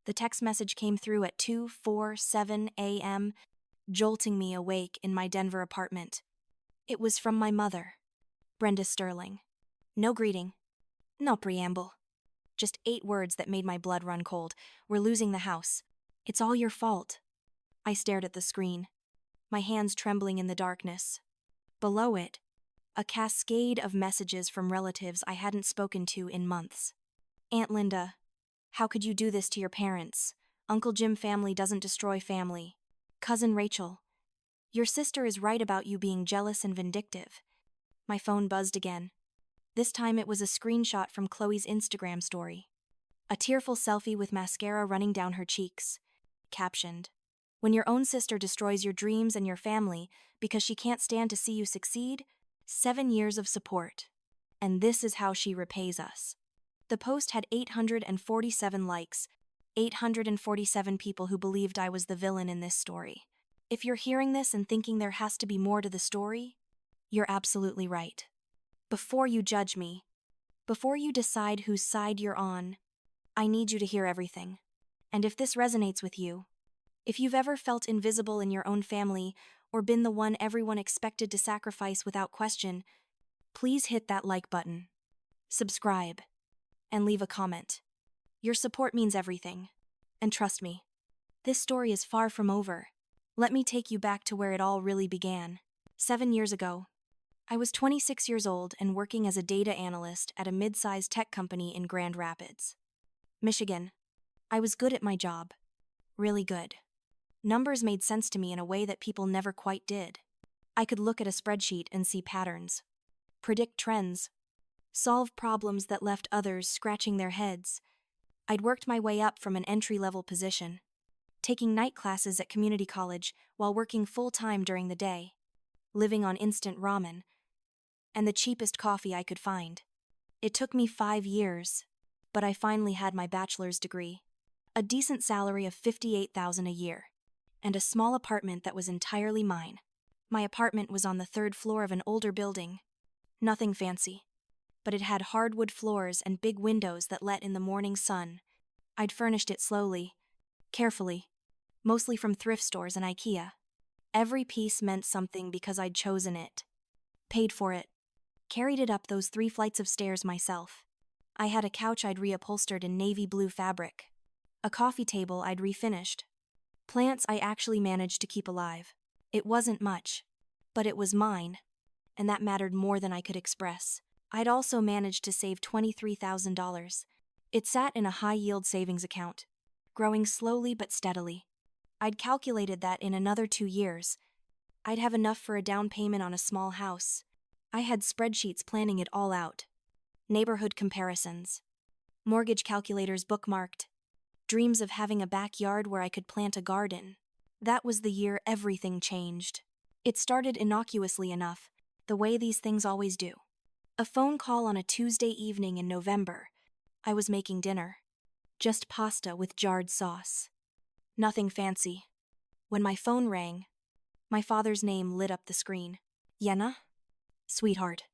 The text message came through at 2:47 a.m., jolting me awake in my Denver apartment. It was from my mother, Brenda Sterling. No greeting, no preamble. Just 8 words that made my blood run cold. We're losing the house. It's all your fault. I stared at the screen, my hands trembling in the darkness. Below it, a cascade of messages from relatives I hadn't spoken to in months. Aunt Linda, how could you do this to your parents? Uncle Jim family doesn't destroy family. Cousin Rachel, your sister is right about you being jealous and vindictive. My phone buzzed again. This time it was a screenshot from Chloe's Instagram story. A tearful selfie with mascara running down her cheeks. Captioned, "When your own sister destroys your dreams and your family because she can't stand to see you succeed, 7 years of support. And this is how she repays us." The post had 847 likes, 847 people who believed I was the villain in this story. If you're hearing this and thinking there has to be more to the story, you're absolutely right. Before you judge me, before you decide whose side you're on, I need you to hear everything. And if this resonates with you, if you've ever felt invisible in your own family or been the one everyone expected to sacrifice without question, please hit that like button, subscribe, and leave a comment. Your support means everything. And trust me, this story is far from over. Let me take you back to where it all really began. 7 years ago, I was 26 years old and working as a data analyst at a mid-sized tech company in Grand Rapids, Michigan. I was good at my job. Really good. Numbers made sense to me in a way that people never quite did. I could look at a spreadsheet and see patterns, predict trends, solve problems that left others scratching their heads. I'd worked my way up from an entry-level position, taking night classes at community college while working full-time during the day, living on instant ramen and the cheapest coffee I could find. It took me 5 years, but I finally had my bachelor's degree, a decent salary of $58,000 a year, and a small apartment that was entirely mine. My apartment was on the 3rd floor of an older building. Nothing fancy, but it had hardwood floors and big windows that let in the morning sun. I'd furnished it slowly, carefully, mostly from thrift stores and IKEA. Every piece meant something because I'd chosen it, paid for it, carried it up those 3 flights of stairs myself. I had a couch I'd reupholstered in navy blue fabric, a coffee table I'd refinished, plants I actually managed to keep alive. It wasn't much, but it was mine, and that mattered more than I could express. I'd also managed to save $23,000. It sat in a high-yield savings account, growing slowly but steadily. I'd calculated that in another 2 years, I'd have enough for a down payment on a small house. I had spreadsheets planning it all out. Neighborhood comparisons, mortgage calculators bookmarked, dreams of having a backyard where I could plant a garden. That was the year everything changed. It started innocuously enough, the way these things always do. A phone call on a Tuesday evening in November. I was making dinner. Just pasta with jarred sauce. Nothing fancy. When my phone rang, my father's name lit up the screen. "Jenna?" "Sweetheart."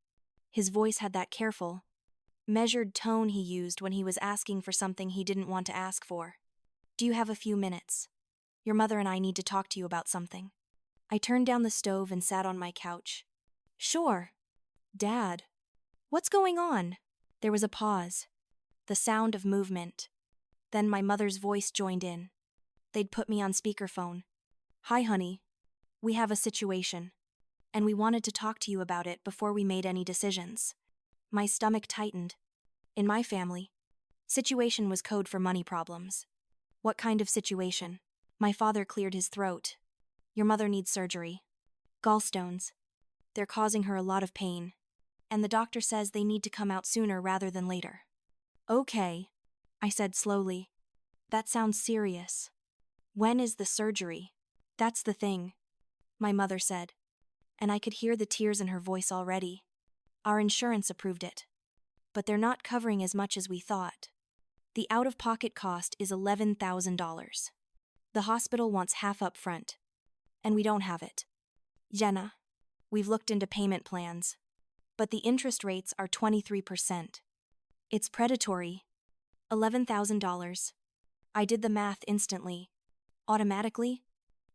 His voice had that careful, measured tone he used when he was asking for something he didn't want to ask for. "Do you have a few minutes? Your mother and I need to talk to you about something." I turned down the stove and sat on my couch. "Sure. Dad. What's going on?" There was a pause, the sound of movement. Then my mother's voice joined in. They'd put me on speakerphone. "Hi, honey. We have a situation, and we wanted to talk to you about it before we made any decisions." My stomach tightened. In my family, situation was code for money problems. "What kind of situation?" My father cleared his throat. "Your mother needs surgery. Gallstones. They're causing her a lot of pain, and the doctor says they need to come out sooner rather than later." "Okay," I said slowly. "That sounds serious. When is the surgery?" "That's the thing," my mother said, and I could hear the tears in her voice already. "Our insurance approved it, but they're not covering as much as we thought. The out-of-pocket cost is $11,000. The hospital wants half up front, and we don't have it. Jenna, we've looked into payment plans, but the interest rates are 23%. It's predatory. $11,000. I did the math instantly. Automatically,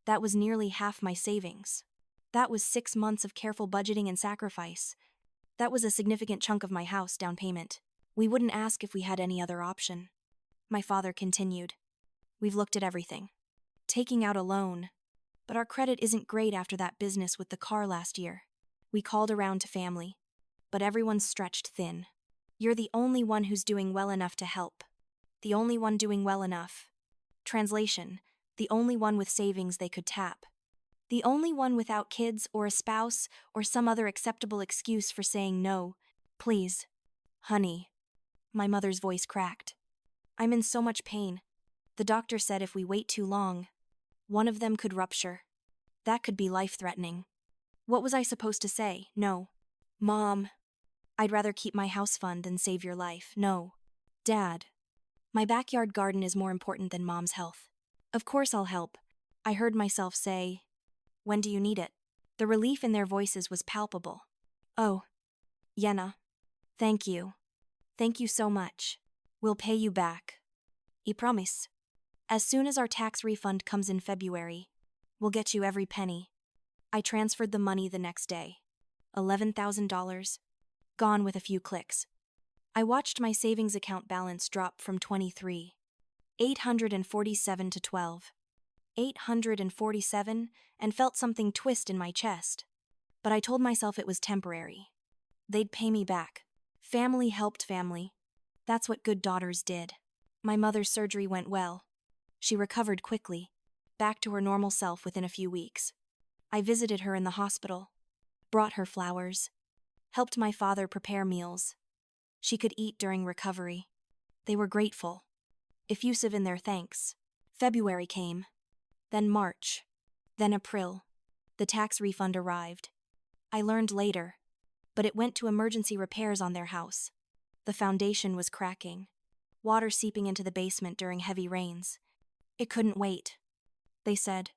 that was nearly half my savings. That was 6 months of careful budgeting and sacrifice. That was a significant chunk of my house down payment. We wouldn't ask if we had any other option. My father continued. We've looked at everything. Taking out a loan. But our credit isn't great after that business with the car last year. We called around to family. But everyone's stretched thin. You're the only one who's doing well enough to help. The only one doing well enough. Translation, the only one with savings they could tap. The only one without kids or a spouse or some other acceptable excuse for saying no. Please. Honey. My mother's voice cracked. I'm in so much pain. The doctor said if we wait too long, one of them could rupture. That could be life-threatening. What was I supposed to say? No. Mom. I'd rather keep my house fund than save your life. No. Dad. My backyard garden is more important than Mom's health. Of course I'll help. I heard myself say, when do you need it? The relief in their voices was palpable. Oh. Yenna. Thank you. Thank you so much. We'll pay you back. I promise. As soon as our tax refund comes in February, we'll get you every penny. I transferred the money the next day. $11,000. Gone with a few clicks. I watched my savings account balance drop from 23,847 to 12,847 and felt something twist in my chest. But I told myself it was temporary. They'd pay me back. Family helped family. That's what good daughters did. My mother's surgery went well. She recovered quickly, back to her normal self within a few weeks. I visited her in the hospital, brought her flowers, helped my father prepare meals. She could eat during recovery. They were grateful, effusive in their thanks. February came, then March, then April. The tax refund arrived. I learned later, but it went to emergency repairs on their house. The foundation was cracking, water seeping into the basement during heavy rains. It couldn't wait. They said,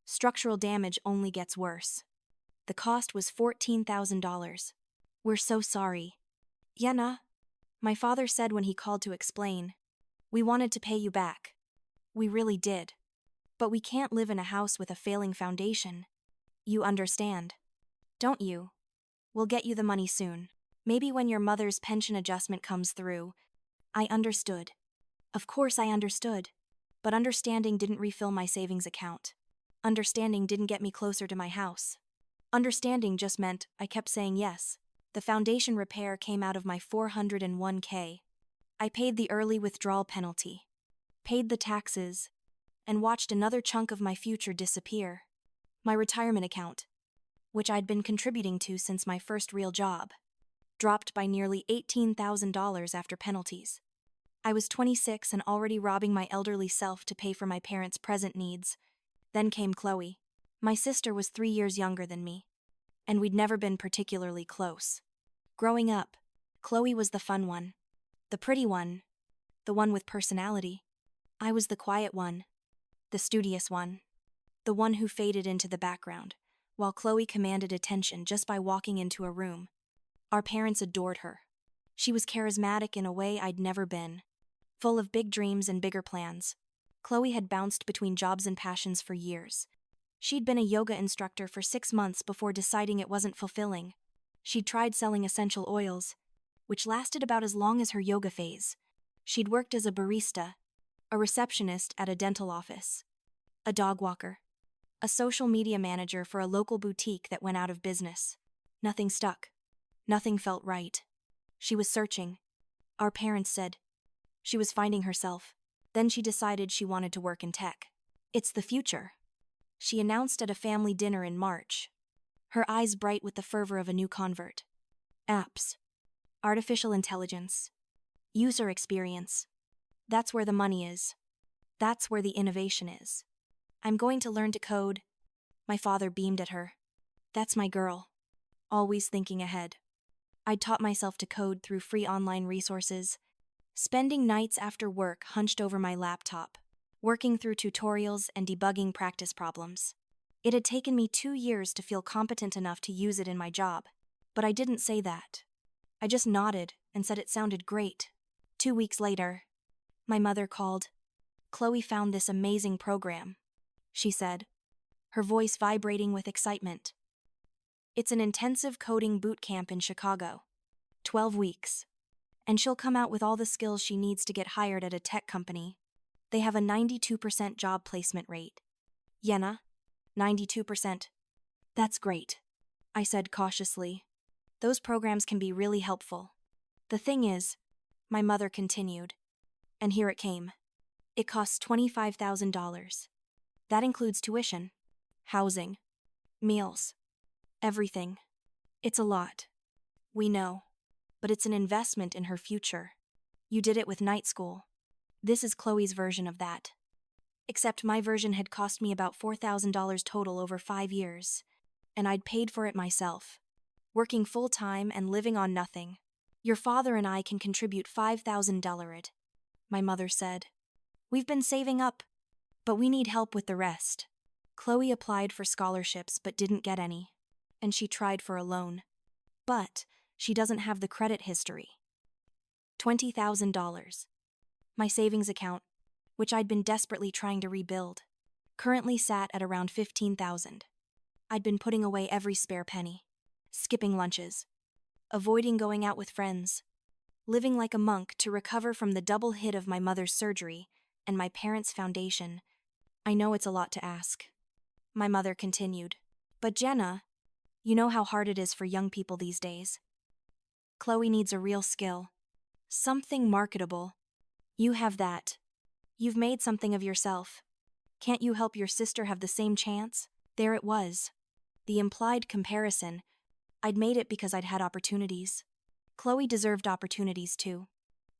structural damage only gets worse. The cost was $14,000. We're so sorry. Yenna, my father said when he called to explain. We wanted to pay you back. We really did. But we can't live in a house with a failing foundation. You understand, don't you? We'll get you the money soon. Maybe when your mother's pension adjustment comes through. I understood. Of course I understood. But understanding didn't refill my savings account. Understanding didn't get me closer to my house. Understanding just meant I kept saying yes. The foundation repair came out of my $401K. I paid the early withdrawal penalty, paid the taxes, and watched another chunk of my future disappear. My retirement account, which I'd been contributing to since my first real job, dropped by nearly $18,000 after penalties. I was 26 and already robbing my elderly self to pay for my parents' present needs. Then came Chloe. My sister was 3 years younger than me, and we'd never been particularly close. Growing up, Chloe was the fun one, the pretty one, the one with personality. I was the quiet one, the studious one, the one who faded into the background, while Chloe commanded attention just by walking into a room. Our parents adored her. She was charismatic in a way I'd never been, full of big dreams and bigger plans. Chloe had bounced between jobs and passions for years. She'd been a yoga instructor for 6 months before deciding it wasn't fulfilling. She'd tried selling essential oils, which lasted about as long as her yoga phase. She'd worked as a barista, a receptionist at a dental office, a dog walker, a social media manager for a local boutique that went out of business. Nothing stuck. Nothing felt right. She was searching. Our parents said she was finding herself. Then she decided she wanted to work in tech. It's the future, she announced at a family dinner in March, her eyes bright with the fervor of a new convert. Apps, artificial intelligence, user experience. That's where the money is. That's where the innovation is. I'm going to learn to code. My father beamed at her. That's my girl. Always thinking ahead. I'd taught myself to code through free online resources, spending nights after work hunched over my laptop, working through tutorials and debugging practice problems. It had taken me 2 years to feel competent enough to use it in my job, but I didn't say that. I just nodded and said it sounded great. 2 weeks later, my mother called. Chloe found this amazing program, she said, her voice vibrating with excitement. It's an intensive coding boot camp in Chicago. 12 weeks. And she'll come out with all the skills she needs to get hired at a tech company. They have a 92% job placement rate. Yenna, 92%. That's great, I said cautiously. Those programs can be really helpful. The thing is, my mother continued, and here it came. It costs $25,000. That includes tuition, housing, meals, everything. It's a lot. We know. But it's an investment in her future. You did it with night school. This is Chloe's version of that. Except my version had cost me about $4,000 total over 5 years, and I'd paid for it myself, working full-time and living on nothing. Your father and I can contribute $5,000, my mother said. We've been saving up, but we need help with the rest. Chloe applied for scholarships but didn't get any, and she tried for a loan. But she doesn't have the credit history. $20,000. My savings account, which I'd been desperately trying to rebuild, currently sat at around $15,000. I'd been putting away every spare penny, skipping lunches, avoiding going out with friends, living like a monk to recover from the double hit of my mother's surgery and my parents' foundation. I know it's a lot to ask. My mother continued. But Jenna, you know how hard it is for young people these days. Chloe needs a real skill. Something marketable. You have that. You've made something of yourself. Can't you help your sister have the same chance? There it was. The implied comparison. I'd made it because I'd had opportunities. Chloe deserved opportunities too.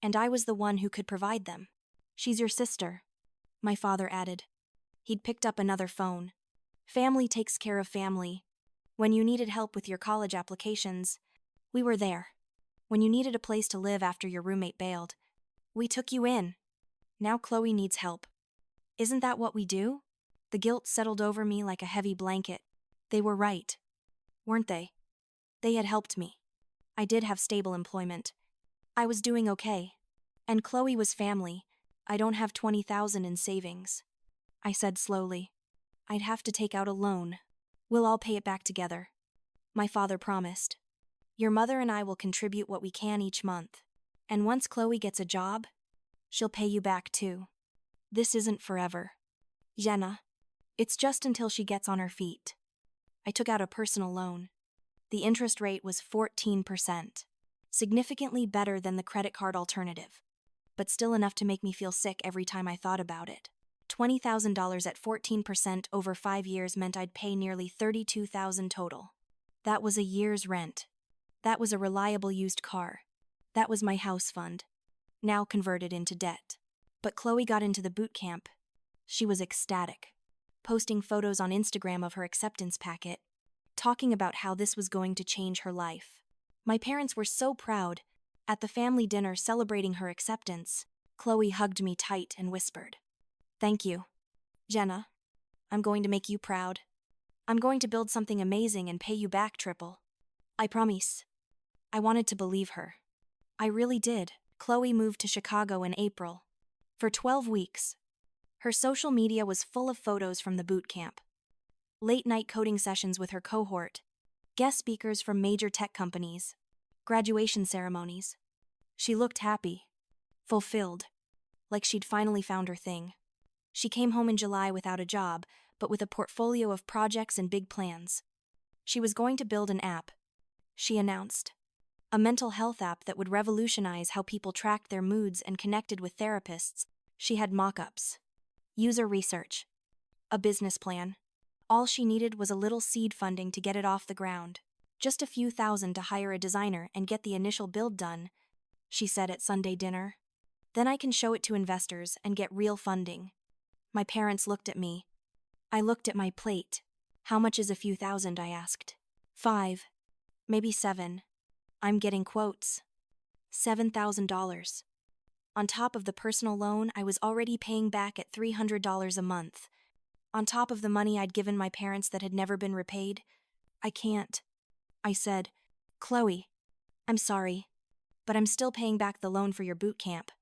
And I was the one who could provide them. She's your sister, my father added. He'd picked up another phone. Family takes care of family. When you needed help with your college applications, we were there. When you needed a place to live after your roommate bailed, we took you in. Now Chloe needs help. Isn't that what we do? The guilt settled over me like a heavy blanket. They were right, weren't they? They had helped me. I did have stable employment. I was doing okay. And Chloe was family. I don't have $20,000 in savings, I said slowly. I'd have to take out a loan. We'll all pay it back together, my father promised. Your mother and I will contribute what we can each month. And once Chloe gets a job, she'll pay you back too. This isn't forever, Jenna. It's just until she gets on her feet. I took out a personal loan. The interest rate was 14%, significantly better than the credit card alternative, but still enough to make me feel sick every time I thought about it. $20,000 at 14% over 5 years meant I'd pay nearly $32,000 total. That was a year's rent. That was a reliable used car. That was my house fund, now converted into debt. But Chloe got into the boot camp. She was ecstatic, posting photos on Instagram of her acceptance packet, talking about how this was going to change her life. My parents were so proud. At the family dinner celebrating her acceptance, Chloe hugged me tight and whispered, "Thank you, Jenna. I'm going to make you proud. I'm going to build something amazing and pay you back triple. I promise." I wanted to believe her. I really did. Chloe moved to Chicago in April. For 12 weeks. Her social media was full of photos from the boot camp. Late-night coding sessions with her cohort. Guest speakers from major tech companies. Graduation ceremonies. She looked happy. Fulfilled. Like she'd finally found her thing. She came home in July without a job, but with a portfolio of projects and big plans. She was going to build an app, she announced. A mental health app that would revolutionize how people tracked their moods and connected with therapists. She had mock-ups, user research, a business plan. All she needed was a little seed funding to get it off the ground. Just a few thousand to hire a designer and get the initial build done, she said at Sunday dinner. Then I can show it to investors and get real funding. My parents looked at me. I looked at my plate. How much is a few thousand, I asked. 5, maybe 7. I'm getting quotes. $7,000. On top of the personal loan I was already paying back at $300 a month. On top of the money I'd given my parents that had never been repaid. I can't, I said. Chloe, I'm sorry, but I'm still paying back the loan for your boot camp.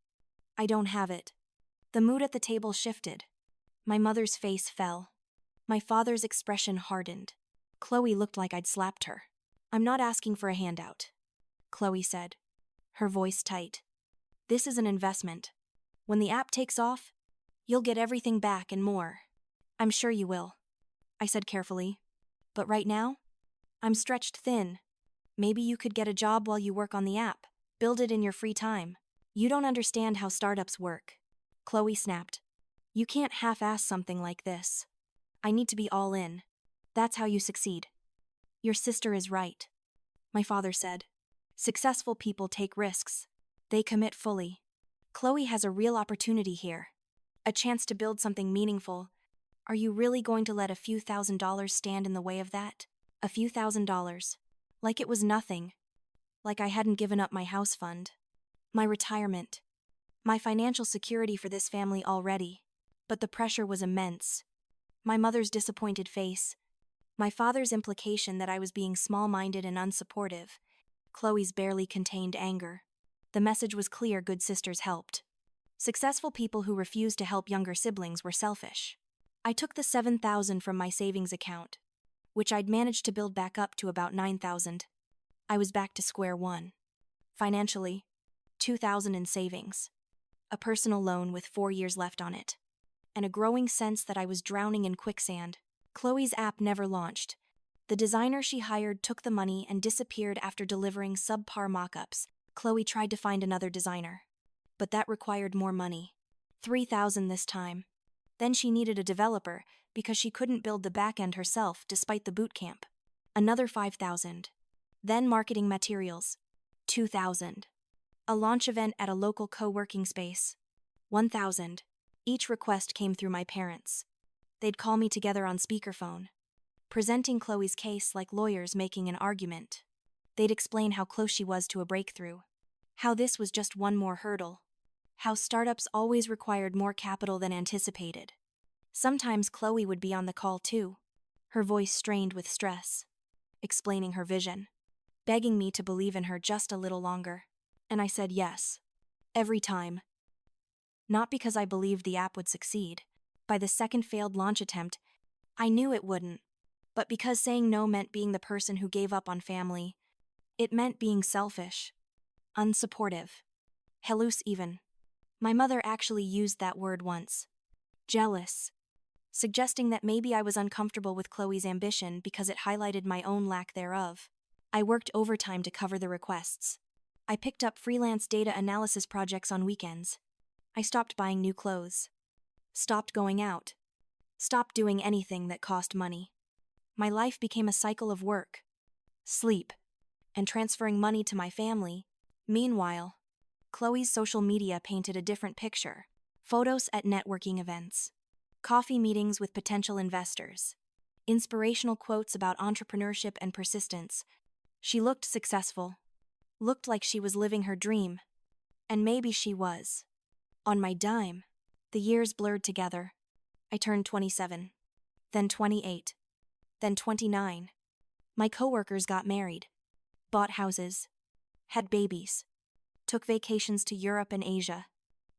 I don't have it. The mood at the table shifted. My mother's face fell. My father's expression hardened. Chloe looked like I'd slapped her. "I'm not asking for a handout," Chloe said, her voice tight. "This is an investment. When the app takes off, you'll get everything back and more." "I'm sure you will," I said carefully. "But right now, I'm stretched thin. Maybe you could get a job while you work on the app. Build it in your free time." "You don't understand how startups work," Chloe snapped. "You can't half-ass something like this. I need to be all in. That's how you succeed." "Your sister is right," my father said. "Successful people take risks. They commit fully. Chloe has a real opportunity here. A chance to build something meaningful. Are you really going to let a few $1,000s stand in the way of that?" A few $1,000s. Like it was nothing. Like I hadn't given up my house fund. My retirement. My financial security for this family already. But the pressure was immense. My mother's disappointed face. My father's implication that I was being small-minded and unsupportive. Chloe's barely contained anger. The message was clear: good sisters helped. Successful people who refused to help younger siblings were selfish. I took the $7,000 from my savings account, which I'd managed to build back up to about $9,000. I was back to square one. Financially, $2,000 in savings, a personal loan with 4 years left on it, and a growing sense that I was drowning in quicksand. Chloe's app never launched. The designer she hired took the money and disappeared after delivering subpar mock-ups. Chloe tried to find another designer, but that required more money. $3,000 this time. Then she needed a developer because she couldn't build the back end herself despite the bootcamp. Another $5,000. Then marketing materials. $2,000. A launch event at a local co-working space. $1,000. Each request came through my parents. They'd call me together on speakerphone, presenting Chloe's case like lawyers making an argument. They'd explain how close she was to a breakthrough, how this was just one more hurdle, how startups always required more capital than anticipated. Sometimes Chloe would be on the call too, her voice strained with stress, explaining her vision, begging me to believe in her just a little longer. And I said yes. Every time. Not because I believed the app would succeed. By the second failed launch attempt, I knew it wouldn't. But because saying no meant being the person who gave up on family. It meant being selfish, unsupportive, jealous even. My mother actually used that word once. Jealous. Suggesting that maybe I was uncomfortable with Chloe's ambition because it highlighted my own lack thereof. I worked overtime to cover the requests. I picked up freelance data analysis projects on weekends. I stopped buying new clothes. Stopped going out. Stopped doing anything that cost money. My life became a cycle of work, sleep, and transferring money to my family. Meanwhile, Chloe's social media painted a different picture. Photos at networking events, coffee meetings with potential investors, inspirational quotes about entrepreneurship and persistence. She looked successful, looked like she was living her dream. And maybe she was. On my dime, the years blurred together. I turned 27, then 28, then 29. My coworkers got married, bought houses, had babies, took vacations to Europe and Asia.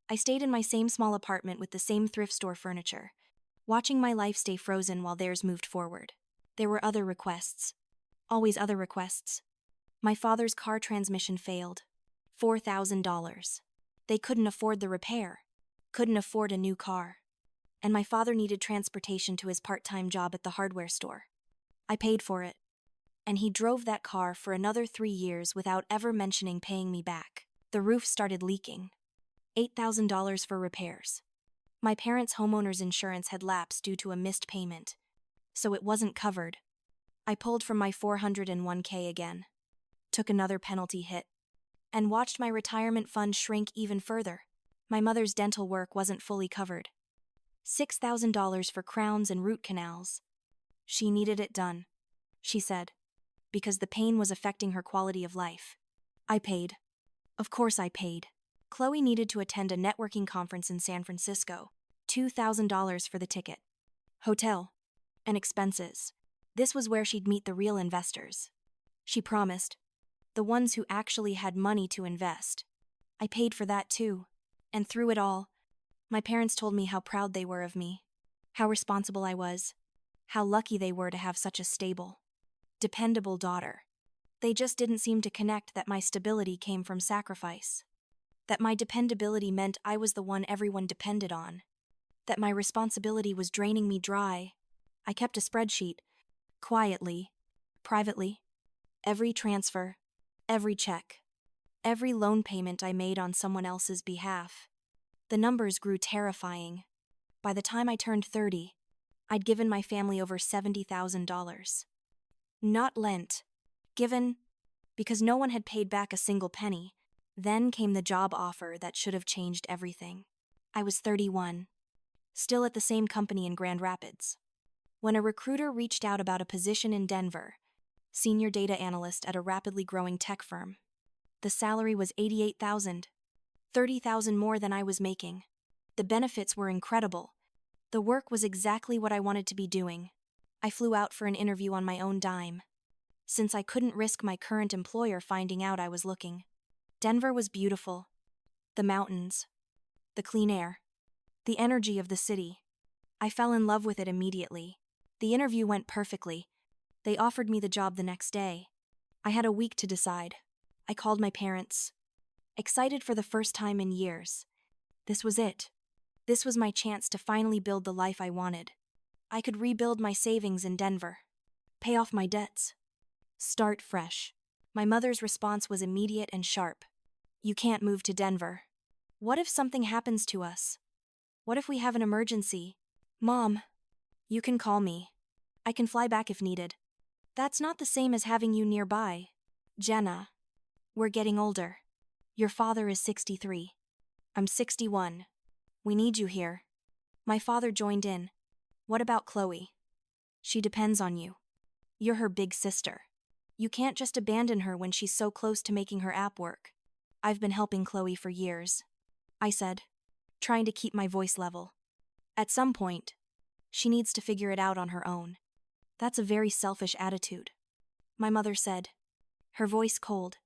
I stayed in my same small apartment with the same thrift store furniture, watching my life stay frozen while theirs moved forward. There were other requests. Always other requests. My father's car transmission failed. $4,000. They couldn't afford the repair, couldn't afford a new car. And my father needed transportation to his part-time job at the hardware store. I paid for it. And he drove that car for another 3 years without ever mentioning paying me back. The roof started leaking. $8,000 for repairs. My parents' homeowner's insurance had lapsed due to a missed payment, so it wasn't covered. I pulled from my 401k again, took another penalty hit, and watched my retirement fund shrink even further. My mother's dental work wasn't fully covered. $6,000 for crowns and root canals. She needed it done, she said, because the pain was affecting her quality of life. I paid. Of course I paid. Chloe needed to attend a networking conference in San Francisco. $2,000 for the ticket, hotel, and expenses. This was where she'd meet the real investors. She promised. The ones who actually had money to invest. I paid for that too. And through it all, My parents told me how proud they were of me, how responsible I was, how lucky they were to have such a stable, dependable daughter. They just didn't seem to connect that my stability came from sacrifice, that my dependability meant I was the one everyone depended on, that my responsibility was draining me dry. I kept a spreadsheet, quietly, privately, every transfer, every check, every loan payment I made on someone else's behalf. The numbers grew terrifying. By the time I turned 30, I'd given my family over $70,000. Not lent, given, because no one had paid back a single penny. Then came the job offer that should have changed everything. I was 31, still at the same company in Grand Rapids, when a recruiter reached out about a position in Denver, senior data analyst at a rapidly growing tech firm. The salary was $88,000, $30,000 more than I was making. The benefits were incredible. The work was exactly what I wanted to be doing. I flew out for an interview on my own dime, since I couldn't risk my current employer finding out I was looking. Denver was beautiful. The mountains, the clean air, the energy of the city. I fell in love with it immediately. The interview went perfectly. They offered me the job the next day. I had a week to decide. I called my parents, excited for the first time in years. This was it. This was my chance to finally build the life I wanted. I could rebuild my savings in Denver, pay off my debts, start fresh. My mother's response was immediate and sharp. You can't move to Denver. What if something happens to us? What if we have an emergency? Mom, you can call me. I can fly back if needed. That's not the same as having you nearby. Jenna, we're getting older. Your father is 63. I'm 61. We need you here. My father joined in. What about Chloe? She depends on you. You're her big sister. You can't just abandon her when she's so close to making her app work. I've been helping Chloe for years, I said, trying to keep my voice level. At some point, she needs to figure it out on her own. That's a very selfish attitude. My mother said, her voice cold.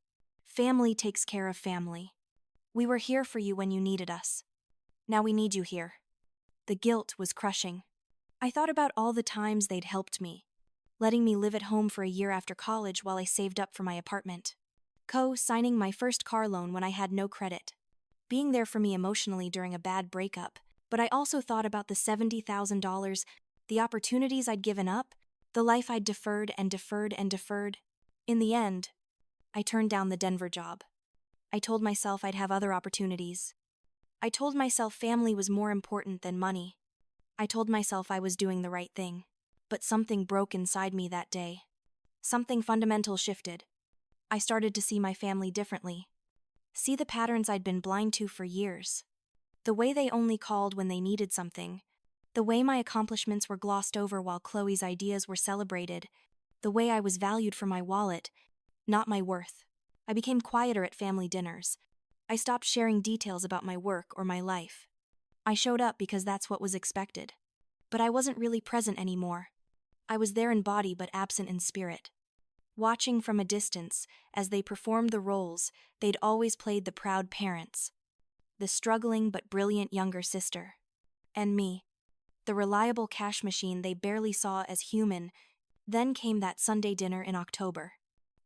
Family takes care of family. We were here for you when you needed us. Now we need you here. The guilt was crushing. I thought about all the times they'd helped me, letting me live at home for a year after college while I saved up for my apartment, co-signing my first car loan when I had no credit, being there for me emotionally during a bad breakup. But I also thought about the $70,000, the opportunities I'd given up, the life I'd deferred and deferred and deferred. In the end, I turned down the Denver job. I told myself I'd have other opportunities. I told myself family was more important than money. I told myself I was doing the right thing. But something broke inside me that day. Something fundamental shifted. I started to see my family differently. See the patterns I'd been blind to for years. The way they only called when they needed something. The way my accomplishments were glossed over while Chloe's ideas were celebrated. The way I was valued for my wallet, not my worth. I became quieter at family dinners. I stopped sharing details about my work or my life. I showed up because that's what was expected. But I wasn't really present anymore. I was there in body but absent in spirit. Watching from a distance, as they performed the roles they'd always played, the proud parents, the struggling but brilliant younger sister, and me, the reliable cash machine they barely saw as human. Then came that Sunday dinner in October,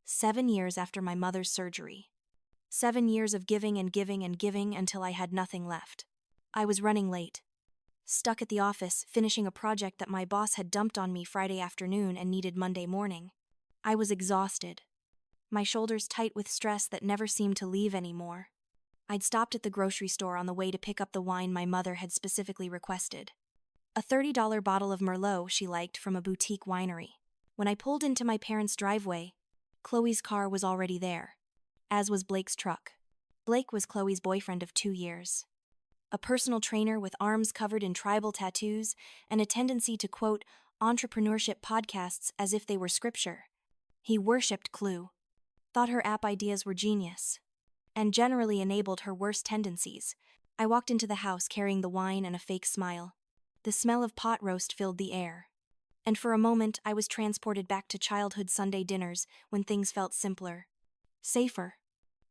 7 years after my mother's surgery. 7 years of giving and giving and giving until I had nothing left. I was running late, stuck at the office finishing a project that my boss had dumped on me Friday afternoon and needed Monday morning. I was exhausted, my shoulders tight with stress that never seemed to leave anymore. I'd stopped at the grocery store on the way to pick up the wine my mother had specifically requested. A $30 bottle of Merlot she liked from a boutique winery. When I pulled into my parents' driveway, Chloe's car was already there, as was Blake's truck. Blake was Chloe's boyfriend of 2 years. A personal trainer with arms covered in tribal tattoos and a tendency to quote entrepreneurship podcasts as if they were scripture. He worshipped Clue, thought her app ideas were genius, and generally enabled her worst tendencies. I walked into the house carrying the wine and a fake smile. The smell of pot roast filled the air. And for a moment I was transported back to childhood Sunday dinners when things felt simpler, safer.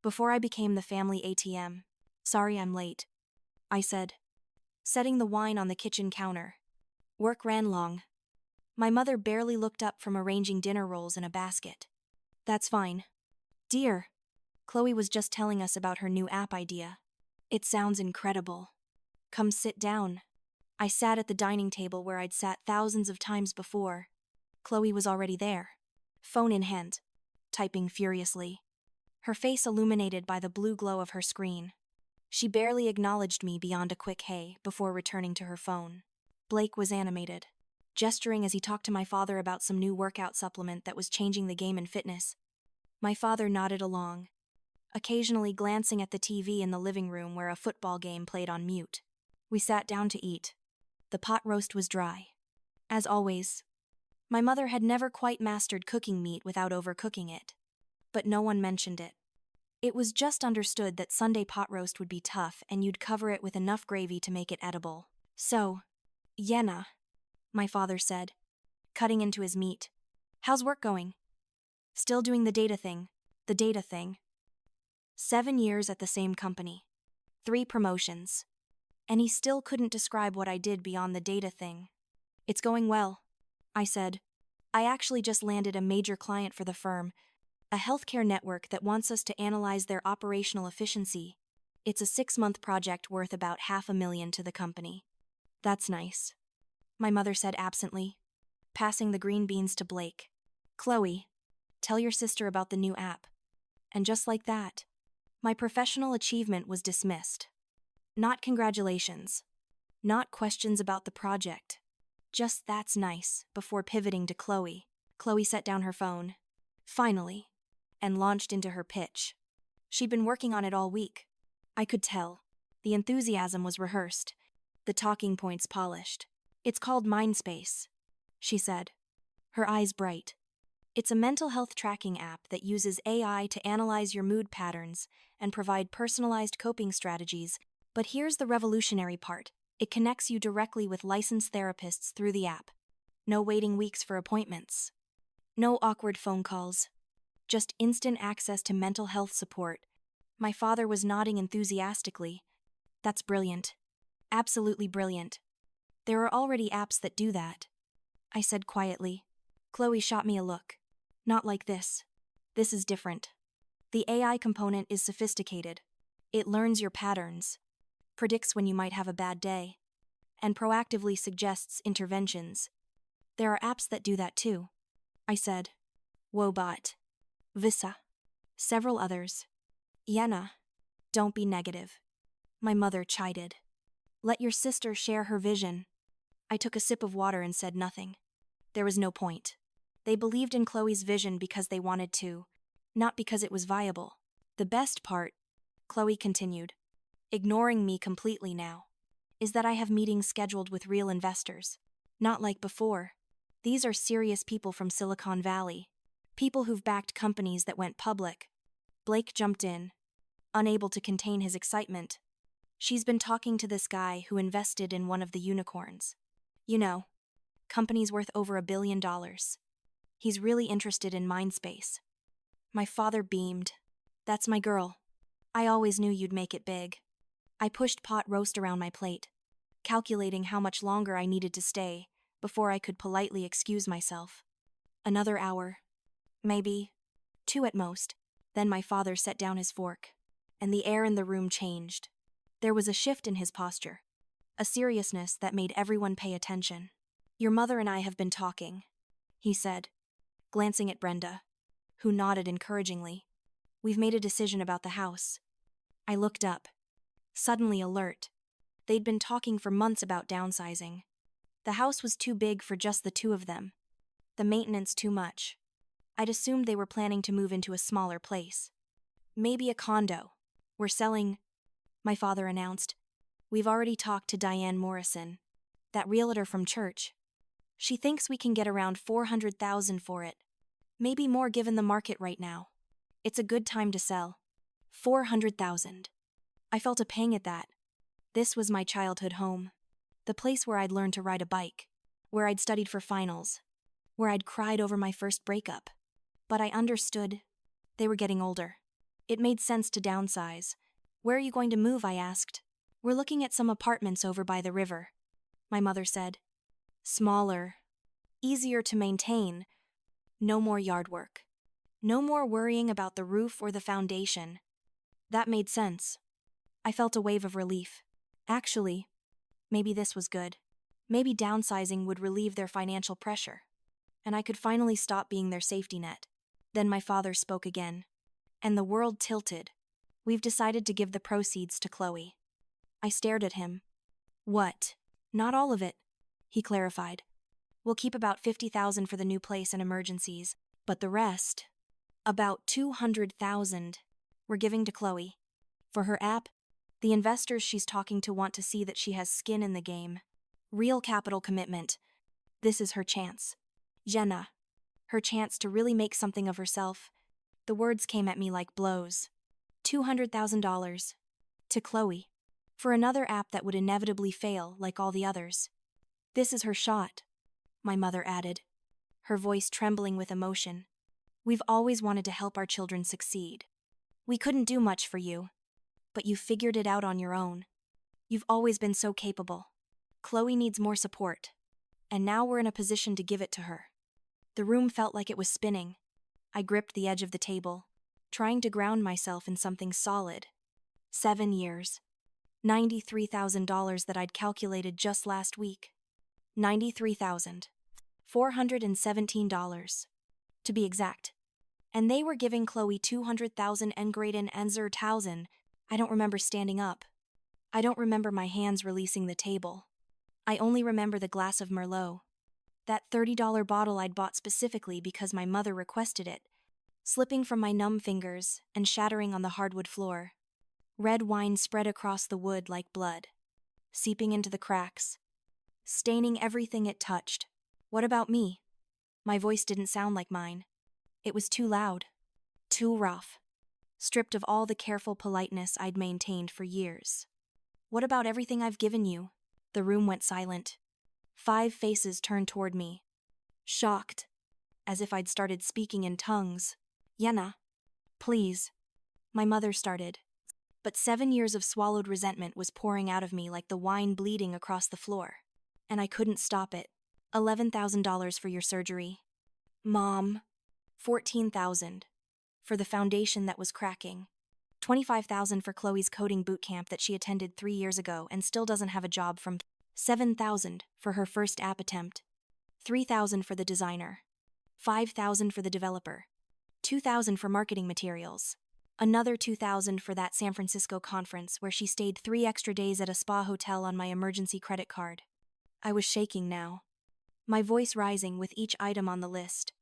Before I became the family ATM. Sorry I'm late, I said, setting the wine on the kitchen counter. Work ran long. My mother barely looked up from arranging dinner rolls in a basket. That's fine. Dear, Chloe was just telling us about her new app idea. It sounds incredible. Come sit down. I sat at the dining table where I'd sat thousands of times before. Chloe was already there, phone in hand, typing furiously. Her face illuminated by the blue glow of her screen. She barely acknowledged me beyond a quick hey before returning to her phone. Blake was animated, gesturing as he talked to my father about some new workout supplement that was changing the game in fitness. My father nodded along, occasionally glancing at the TV in the living room where a football game played on mute. We sat down to eat. The pot roast was dry. As always, my mother had never quite mastered cooking meat without overcooking it. But no one mentioned it. It was just understood that Sunday pot roast would be tough and you'd cover it with enough gravy to make it edible. So, Yenna, my father said, cutting into his meat. How's work going? Still doing the data thing. 7 years at the same company. 3 promotions. And he still couldn't describe what I did beyond the data thing. It's going well, I said. I actually just landed a major client for the firm, a healthcare network that wants us to analyze their operational efficiency. It's a 6-month project worth about $500,000 to the company. That's nice, my mother said absently, passing the green beans to Blake. Chloe, tell your sister about the new app. And just like that, my professional achievement was dismissed. Not congratulations. Not questions about the project. Just that's nice, before pivoting to Chloe. Chloe set down her phone. Finally. And launched into her pitch. She'd been working on it all week. I could tell. The enthusiasm was rehearsed. The talking points polished. It's called Mindspace, she said, her eyes bright. It's a mental health tracking app that uses AI to analyze your mood patterns and provide personalized coping strategies. But here's the revolutionary part. It connects you directly with licensed therapists through the app. No waiting weeks for appointments. No awkward phone calls. Just instant access to mental health support. My father was nodding enthusiastically. That's brilliant. Absolutely brilliant. There are already apps that do that, I said quietly. Chloe shot me a look. Not like this. This is different. The AI component is sophisticated. It learns your patterns, predicts when you might have a bad day, and proactively suggests interventions. There are apps that do that too, I said. Woebot. Visa. Several others. Yenna, don't be negative. My mother chided. Let your sister share her vision. I took a sip of water and said nothing. There was no point. They believed in Chloe's vision because they wanted to, not because it was viable. The best part, Chloe continued, ignoring me completely now, is that I have meetings scheduled with real investors. Not like before. These are serious people from Silicon Valley. People who've backed companies that went public. Blake jumped in, unable to contain his excitement. She's been talking to this guy who invested in one of the unicorns. You know, companies worth over $1 billion. He's really interested in Mindspace. My father beamed. That's my girl. I always knew you'd make it big. I pushed pot roast around my plate, calculating how much longer I needed to stay before I could politely excuse myself. Another hour. Maybe 2 at most. Then my father set down his fork, and the air in the room changed. There was a shift in his posture, a seriousness that made everyone pay attention. Your mother and I have been talking, he said, glancing at Brenda, who nodded encouragingly. We've made a decision about the house. I looked up, suddenly alert. They'd been talking for months about downsizing. The house was too big for just the 2 of them. The maintenance too much. I'd assumed they were planning to move into a smaller place. Maybe a condo. We're selling, my father announced. We've already talked to Diane Morrison, that realtor from church. She thinks we can get around $400,000 for it. Maybe more given the market right now. It's a good time to sell. $400,000. I felt a pang at that. This was my childhood home. The place where I'd learned to ride a bike. Where I'd studied for finals. Where I'd cried over my first breakup. But I understood. They were getting older. It made sense to downsize. Where are you going to move? I asked. We're looking at some apartments over by the river, my mother said. Smaller, easier to maintain, no more yard work. No more worrying about the roof or the foundation. That made sense. I felt a wave of relief. Actually, maybe this was good. Maybe downsizing would relieve their financial pressure, and I could finally stop being their safety net. Then my father spoke again, and the world tilted. We've decided to give the proceeds to Chloe. I stared at him. What? Not all of it, he clarified. We'll keep about $50,000 for the new place and emergencies, but the rest, about $200,000, we're giving to Chloe. For her app, the investors she's talking to want to see that she has skin in the game. Real capital commitment. This is her chance. Jenna. Her chance to really make something of herself. The words came at me like blows. $200,000. To Chloe. For another app that would inevitably fail like all the others. This is her shot, my mother added, her voice trembling with emotion. We've always wanted to help our children succeed. We couldn't do much for you, but you figured it out on your own. You've always been so capable. Chloe needs more support, and now we're in a position to give it to her. The room felt like it was spinning. I gripped the edge of the table, trying to ground myself in something solid. 7 years. $93,000 that I'd calculated just last week. $93,417, to be exact. And they were giving Chloe $200,000 Engraden Enzer. I don't remember standing up. I don't remember my hands releasing the table. I only remember the glass of Merlot. That $30 bottle I'd bought specifically because my mother requested it, slipping from my numb fingers and shattering on the hardwood floor. Red wine spread across the wood like blood, seeping into the cracks, staining everything it touched. What about me? My voice didn't sound like mine. It was too loud, too rough, stripped of all the careful politeness I'd maintained for years. What about everything I've given you? The room went silent. 5 faces turned toward me, shocked, as if I'd started speaking in tongues. Jenna, please, my mother started. But 7 years of swallowed resentment was pouring out of me like the wine bleeding across the floor. And I couldn't stop it. $11,000 for your surgery. Mom. $14,000. For the foundation that was cracking. $25,000 for Chloe's coding boot camp that she attended 3 years ago and still doesn't have a job from. $7,000 for her first app attempt. $3,000 for the designer. $5,000 for the developer. $2,000 for marketing materials. Another $2,000 for that San Francisco conference where she stayed 3 extra days at a spa hotel on my emergency credit card. I was shaking now, my voice rising with each item on the list.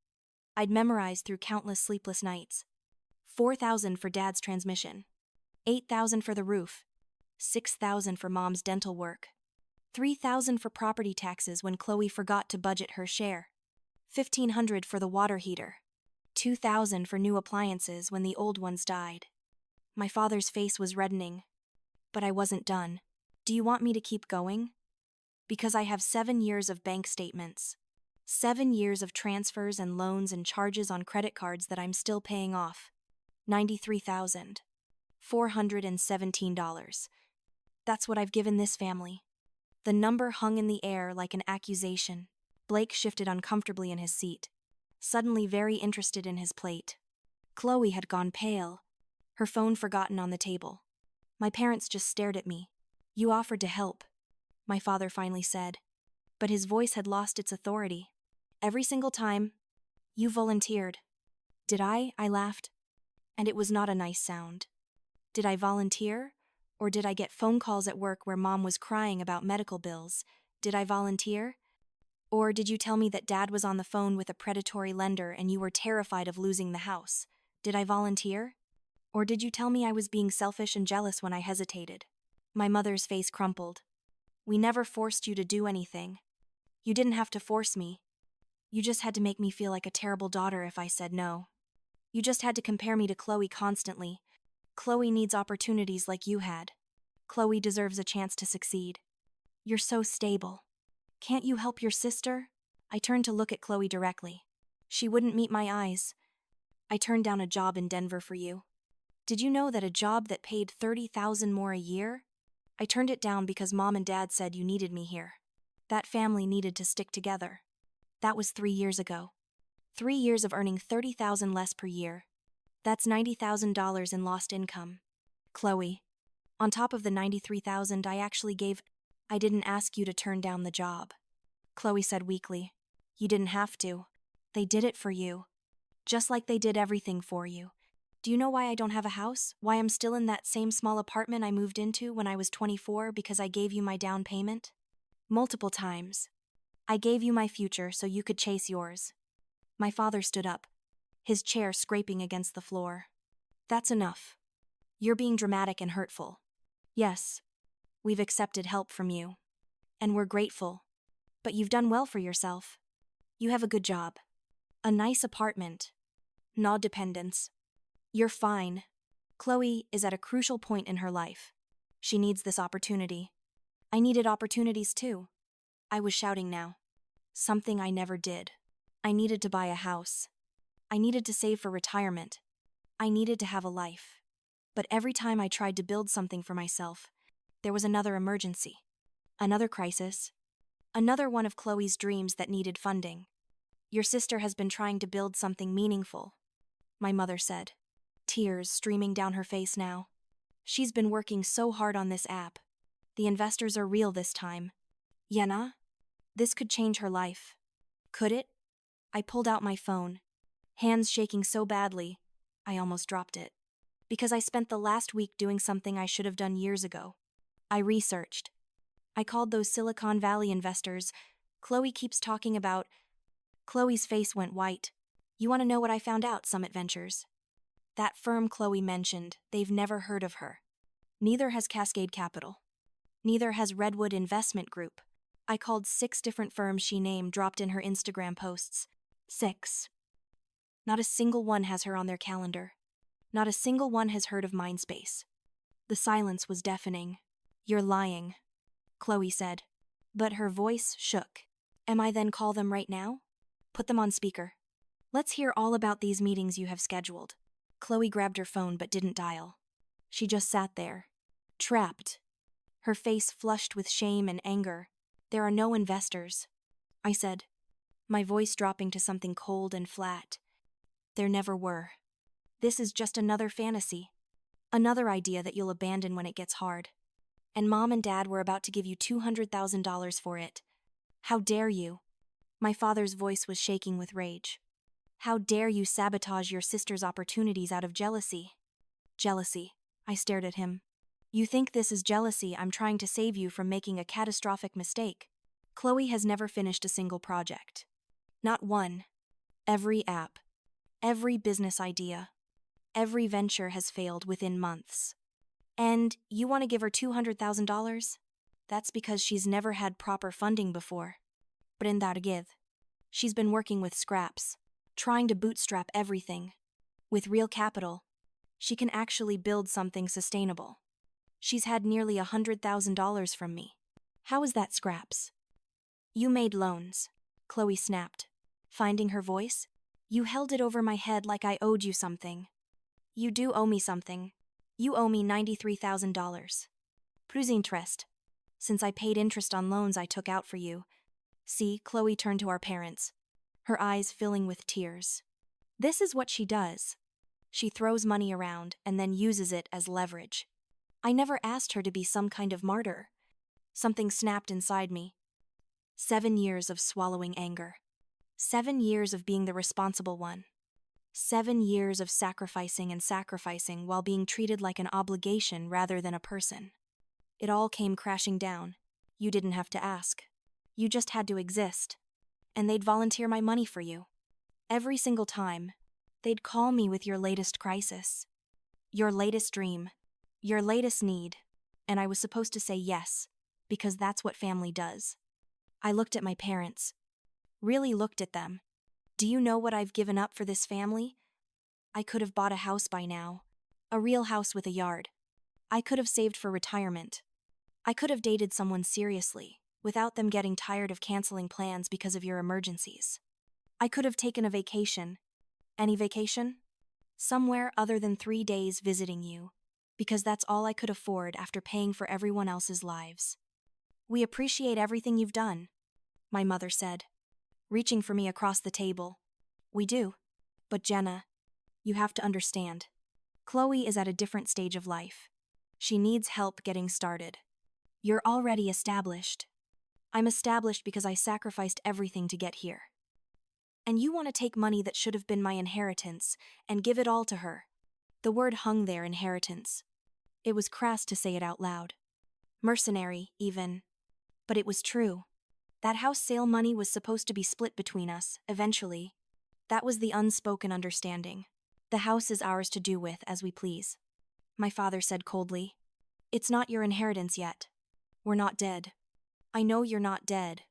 I'd memorized through countless sleepless nights. $4,000 for Dad's transmission. $8,000 for the roof. $6,000 for Mom's dental work. $3,000 for property taxes when Chloe forgot to budget her share. $1,500 for the water heater. $2,000 for new appliances when the old ones died. My father's face was reddening, but I wasn't done. Do you want me to keep going? Because I have 7 years of bank statements. 7 years of transfers and loans and charges on credit cards that I'm still paying off. $93,417. That's what I've given this family. The number hung in the air like an accusation. Blake shifted uncomfortably in his seat, suddenly very interested in his plate. Chloe had gone pale, her phone forgotten on the table. My parents just stared at me. You offered to help, my father finally said, but his voice had lost its authority. Every single time, you volunteered. Did I? I laughed. And it was not a nice sound. Did I volunteer? Or did I get phone calls at work where Mom was crying about medical bills? Did I volunteer? Or did you tell me that Dad was on the phone with a predatory lender and you were terrified of losing the house? Did I volunteer? Or did you tell me I was being selfish and jealous when I hesitated? My mother's face crumpled. We never forced you to do anything. You didn't have to force me. You just had to make me feel like a terrible daughter if I said no. You just had to compare me to Chloe constantly. Chloe needs opportunities like you had. Chloe deserves a chance to succeed. You're so stable. Can't you help your sister? I turned to look at Chloe directly. She wouldn't meet my eyes. I turned down a job in Denver for you. Did you know that a job that paid $30,000 more a year? I turned it down because Mom and Dad said you needed me here. That family needed to stick together. That was 3 years ago. 3 years of earning $30,000 less per year. That's $90,000 in lost income. Chloe, on top of the $93,000 I actually gave, I didn't ask you to turn down the job. Chloe said weakly. You didn't have to. They did it for you. Just like they did everything for you. Do you know why I don't have a house? Why I'm still in that same small apartment I moved into when I was 24 because I gave you my down payment? Multiple times. I gave you my future so you could chase yours. My father stood up, his chair scraping against the floor. That's enough. You're being dramatic and hurtful. Yes, we've accepted help from you. And we're grateful. But you've done well for yourself. You have a good job. A nice apartment. No dependents. You're fine. Chloe is at a crucial point in her life. She needs this opportunity. I needed opportunities too. I was shouting now. Something I never did. I needed to buy a house. I needed to save for retirement. I needed to have a life. But every time I tried to build something for myself, there was another emergency. Another crisis. Another one of Chloe's dreams that needed funding. Your sister has been trying to build something meaningful, my mother said, tears streaming down her face now. She's been working so hard on this app. The investors are real this time. Yena? This could change her life. Could it? I pulled out my phone, hands shaking so badly, I almost dropped it. Because I spent the last week doing something I should have done years ago. I researched. I called those Silicon Valley investors Chloe keeps talking about. Chloe's face went white. You want to know what I found out, Summit Ventures? That firm Chloe mentioned, they've never heard of her. Neither has Cascade Capital. Neither has Redwood Investment Group. I called 6 different firms she named dropped in her Instagram posts. 6. Not a single one has her on their calendar. Not a single one has heard of Mindspace. The silence was deafening. You're lying, Chloe said. But her voice shook. Am I then call them right now? Put them on speaker. Let's hear all about these meetings you have scheduled. Chloe grabbed her phone but didn't dial. She just sat there, trapped. Her face flushed with shame and anger. There are no investors, I said, my voice dropping to something cold and flat. There never were. This is just another fantasy. Another idea that you'll abandon when it gets hard. And Mom and Dad were about to give you $200,000 for it. How dare you? My father's voice was shaking with rage. How dare you sabotage your sister's opportunities out of jealousy? Jealousy. I stared at him. You think this is jealousy? I'm trying to save you from making a catastrophic mistake. Chloe has never finished a single project. Not one. Every app. Every business idea. Every venture has failed within months. And you want to give her $200,000? That's because she's never had proper funding before. Brindargid. She's been working with scraps, trying to bootstrap everything. With real capital, she can actually build something sustainable. She's had nearly $100,000 from me. How is that scraps? You made loans, Chloe snapped. Finding her voice, you held it over my head like I owed you something. You do owe me something. You owe me $93,000. Plus interest. Since I paid interest on loans I took out for you. See, Chloe turned to our parents, her eyes filling with tears. This is what she does. She throws money around and then uses it as leverage. I never asked her to be some kind of martyr. Something snapped inside me. 7 years of swallowing anger. 7 years of being the responsible one. 7 years of sacrificing while being treated like an obligation rather than a person. It all came crashing down. You didn't have to ask. You just had to exist. And they'd volunteer my money for you. Every single time, they'd call me with your latest crisis. Your latest dream. Your latest need. And I was supposed to say yes, because that's what family does. I looked at my parents. Really looked at them. Do you know what I've given up for this family? I could have bought a house by now. A real house with a yard. I could have saved for retirement. I could have dated someone seriously, without them getting tired of canceling plans because of your emergencies. I could have taken a vacation. Any vacation? Somewhere other than 3 days visiting you. because that's all I could afford after paying for everyone else's lives. We appreciate everything you've done, my mother said, reaching for me across the table. We do. But Jenna, you have to understand. Chloe is at a different stage of life. She needs help getting started. You're already established. I'm established because I sacrificed everything to get here. And you want to take money that should have been my inheritance and give it all to her. The word hung there, inheritance. It was crass to say it out loud. Mercenary, even. But it was true. That house sale money was supposed to be split between us, eventually. That was the unspoken understanding. The house is ours to do with as we please. My father said coldly. It's not your inheritance yet. We're not dead. I know you're not dead,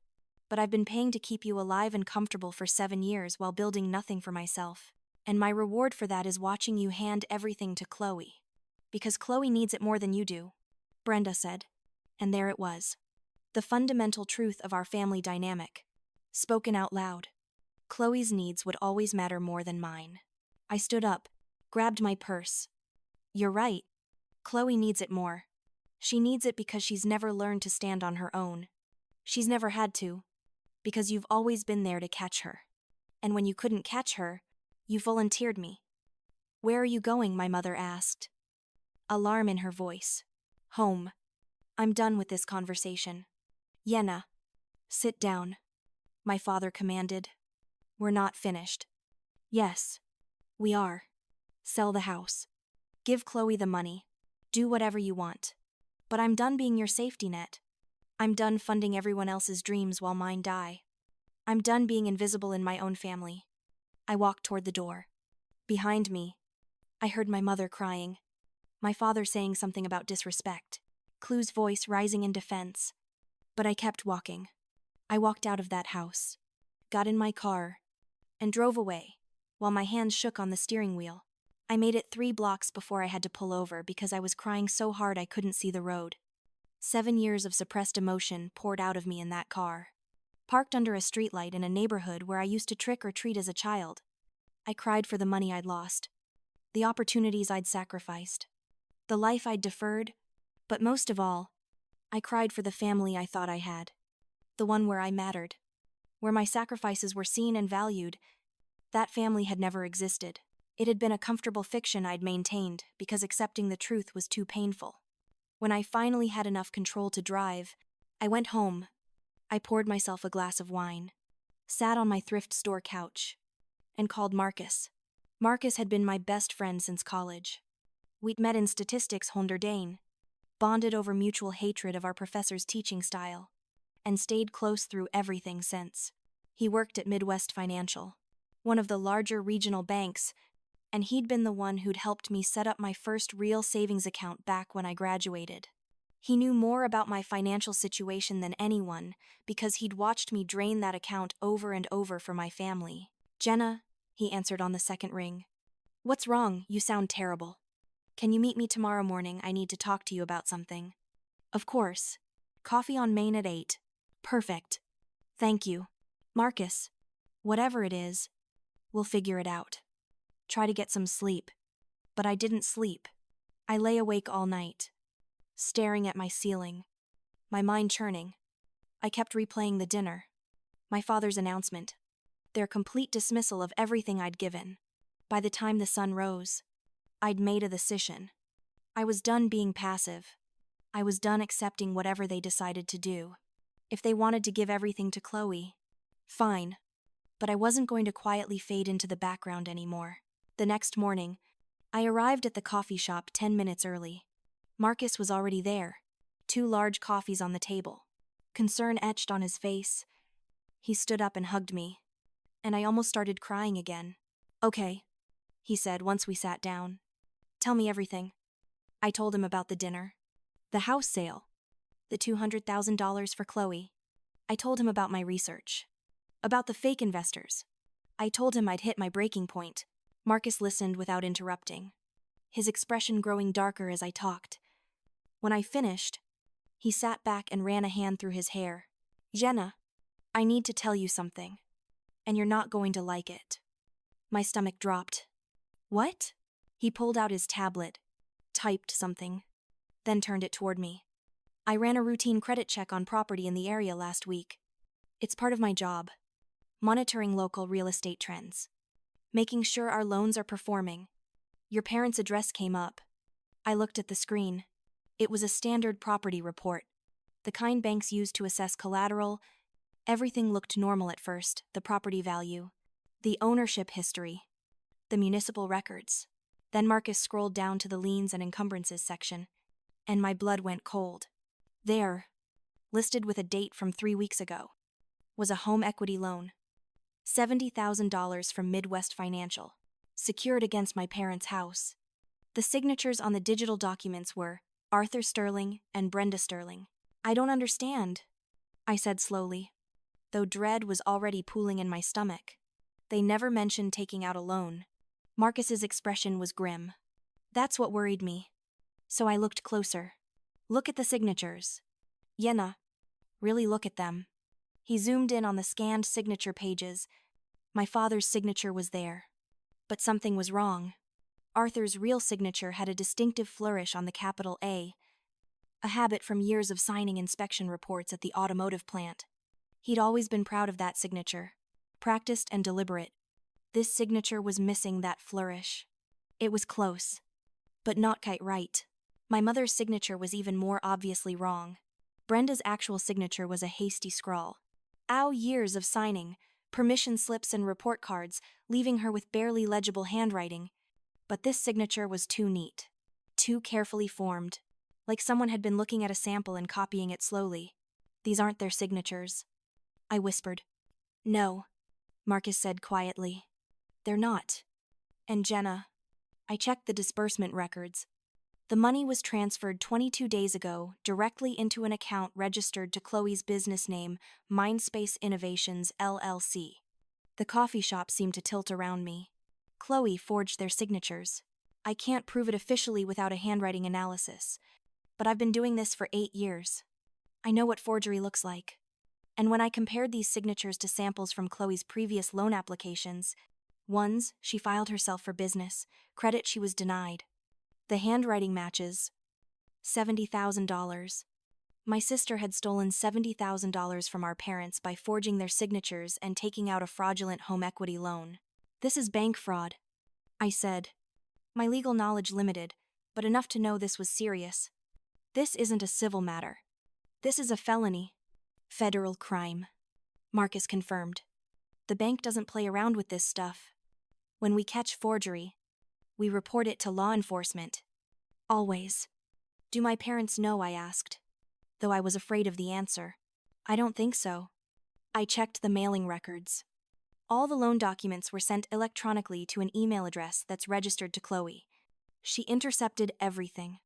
but I've been paying to keep you alive and comfortable for 7 years while building nothing for myself. And my reward for that is watching you hand everything to Chloe. Because Chloe needs it more than you do, Brenda said. And there it was. The fundamental truth of our family dynamic. Spoken out loud. Chloe's needs would always matter more than mine. I stood up, grabbed my purse. You're right. Chloe needs it more. She needs it because she's never learned to stand on her own. She's never had to. Because you've always been there to catch her. And when you couldn't catch her, you volunteered me. Where are you going? My mother asked. Alarm in her voice. Home. I'm done with this conversation. Jenna, sit down, my father commanded. We're not finished. Yes, we are. Sell the house. Give Chloe the money. Do whatever you want. But I'm done being your safety net. I'm done funding everyone else's dreams while mine die. I'm done being invisible in my own family. I walked toward the door. Behind me, I heard my mother crying. My father saying something about disrespect. Clue's voice rising in defense. But I kept walking. I walked out of that house, got in my car, and drove away, while my hands shook on the steering wheel. I made it 3 blocks before I had to pull over because I was crying so hard I couldn't see the road. 7 years of suppressed emotion poured out of me in that car. Parked under a streetlight in a neighborhood where I used to trick or treat as a child. I cried for the money I'd lost, the opportunities I'd sacrificed, the life I'd deferred, but most of all, I cried for the family I thought I had. The one where I mattered, where my sacrifices were seen and valued. That family had never existed. It had been a comfortable fiction I'd maintained because accepting the truth was too painful. When I finally had enough control to drive, I went home. I poured myself a glass of wine, sat on my thrift store couch, and called Marcus. Marcus had been my best friend since college. We'd met in statistics Honderdane, bonded over mutual hatred of our professor's teaching style, and stayed close through everything since. He worked at Midwest Financial, one of the larger regional banks, and he'd been the one who'd helped me set up my first real savings account back when I graduated. He knew more about my financial situation than anyone because he'd watched me drain that account over and over for my family. Jenna, he answered on the second ring. What's wrong? You sound terrible. Can you meet me tomorrow morning? I need to talk to you about something. Of course. Coffee on Main at 8. Perfect. Thank you. Marcus, whatever it is, we'll figure it out. Try to get some sleep. But I didn't sleep. I lay awake all night, staring at my ceiling, my mind churning. I kept replaying the dinner, my father's announcement, their complete dismissal of everything I'd given. By the time the sun rose, I'd made a decision. I was done being passive. I was done accepting whatever they decided to do. If they wanted to give everything to Chloe, fine. But I wasn't going to quietly fade into the background anymore. The next morning, I arrived at the coffee shop 10 minutes early. Marcus was already there, 2 large coffees on the table. Concern etched on his face. He stood up and hugged me, and I almost started crying again. Okay, he said once we sat down. Tell me everything. I told him about the dinner, the house sale, the $200,000 for Chloe. I told him about my research, about the fake investors. I told him I'd hit my breaking point. Marcus listened without interrupting, his expression growing darker as I talked. When I finished, he sat back and ran a hand through his hair. Jenna, I need to tell you something, and you're not going to like it. My stomach dropped. What? He pulled out his tablet, typed something, then turned it toward me. I ran a routine credit check on property in the area last week. It's part of my job, monitoring local real estate trends, making sure our loans are performing. Your parents' address came up. I looked at the screen. It was a standard property report, the kind banks use to assess collateral. Everything looked normal at first: the property value, the ownership history, the municipal records. Then Marcus scrolled down to the liens and encumbrances section, and my blood went cold. There, listed with a date from 3 weeks ago, was a home equity loan. $70,000 from Midwest Financial, secured against my parents' house. The signatures on the digital documents were Arthur Sterling and Brenda Sterling. I don't understand, I said slowly, though dread was already pooling in my stomach. They never mentioned taking out a loan. Marcus's expression was grim. That's what worried me. So I looked closer. Look at the signatures. Yenna, really look at them. He zoomed in on the scanned signature pages. My father's signature was there. But something was wrong. Arthur's real signature had a distinctive flourish on the capital A, a habit from years of signing inspection reports at the automotive plant. He'd always been proud of that signature, practiced and deliberate. This signature was missing that flourish. It was close, but not quite right. My mother's signature was even more obviously wrong. Brenda's actual signature was a hasty scrawl. Years of signing, permission slips and report cards, leaving her with barely legible handwriting. But this signature was too neat, too carefully formed, like someone had been looking at a sample and copying it slowly. These aren't their signatures, I whispered. No, Marcus said quietly. They're not. And Jenna, I checked the disbursement records. The money was transferred 22 days ago directly into an account registered to Chloe's business name, Mindspace Innovations, LLC. The coffee shop seemed to tilt around me. Chloe forged their signatures. I can't prove it officially without a handwriting analysis, but I've been doing this for 8 years. I know what forgery looks like. And when I compared these signatures to samples from Chloe's previous loan applications, ones she filed herself for business, credit she was denied. The handwriting matches. $70,000. My sister had stolen $70,000 from our parents by forging their signatures and taking out a fraudulent home equity loan. This is bank fraud, I said. My legal knowledge limited, but enough to know this was serious. This isn't a civil matter. This is a felony. Federal crime, Marcus confirmed. The bank doesn't play around with this stuff. When we catch forgery, we report it to law enforcement. Always. Do my parents know? I asked, though I was afraid of the answer. I don't think so. I checked the mailing records. All the loan documents were sent electronically to an email address that's registered to Chloe. She intercepted everything.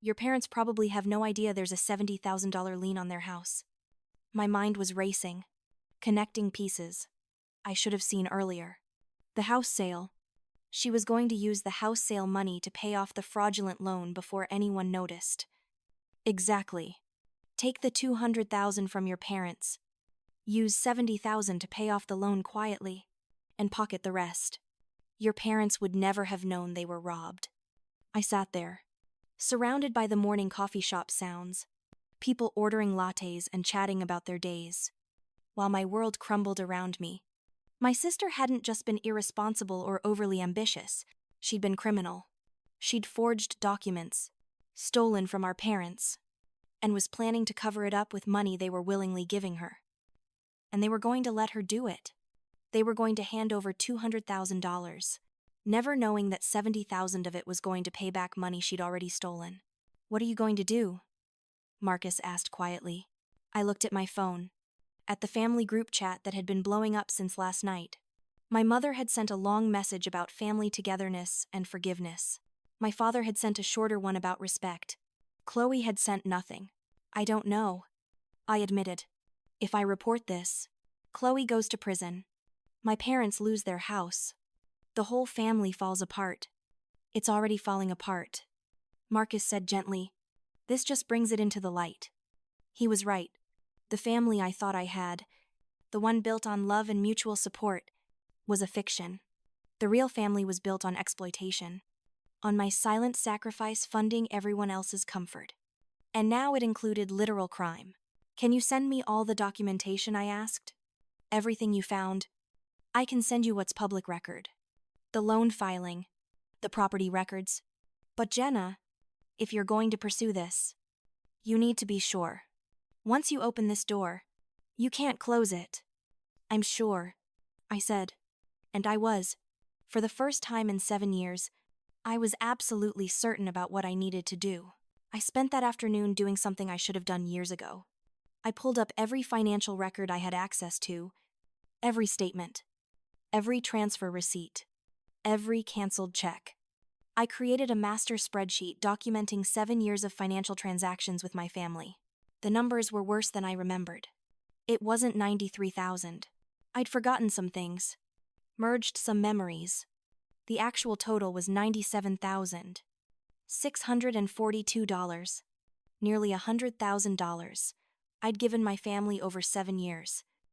Your parents probably have no idea there's a $70,000 lien on their house. My mind was racing, connecting pieces I should have seen earlier. The house sale. She was going to use the house sale money to pay off the fraudulent loan before anyone noticed. Exactly. Take the $200,000 from your parents. Use $70,000 to pay off the loan quietly, and pocket the rest. Your parents would never have known they were robbed. I sat there, surrounded by the morning coffee shop sounds, people ordering lattes and chatting about their days, while my world crumbled around me. My sister hadn't just been irresponsible or overly ambitious. She'd been criminal. She'd forged documents, stolen from our parents, and was planning to cover it up with money they were willingly giving her. And they were going to let her do it. They were going to hand over $200,000, never knowing that $70,000 of it was going to pay back money she'd already stolen. What are you going to do? Marcus asked quietly. I looked at my phone, at the family group chat that had been blowing up since last night. My mother had sent a long message about family togetherness and forgiveness. My father had sent a shorter one about respect. Chloe had sent nothing. I don't know, I admitted. If I report this, Chloe goes to prison. My parents lose their house. The whole family falls apart. It's already falling apart. Marcus said gently. This just brings it into the light. He was right. The family I thought I had, the one built on love and mutual support, was a fiction. The real family was built on exploitation. on my silent sacrifice funding everyone else's comfort. And now it included literal crime. Can you send me all the documentation, I asked? Everything you found. I can send you what's public record. The loan filing, the property records. But Jenna, if you're going to pursue this, you need to be sure. Once you open this door, you can't close it. I'm sure, I said. And I was. For the first time in 7 years, I was absolutely certain about what I needed to do. I spent that afternoon doing something I should have done years ago. I pulled up every financial record I had access to, every statement, every transfer receipt, every canceled check. I created a master spreadsheet documenting 7 years of financial transactions with my family. The numbers were worse than I remembered. It wasn't 93,000. I'd forgotten some things, merged some memories. The actual total was $97,642, nearly $100,000. I'd given my family over 7 years.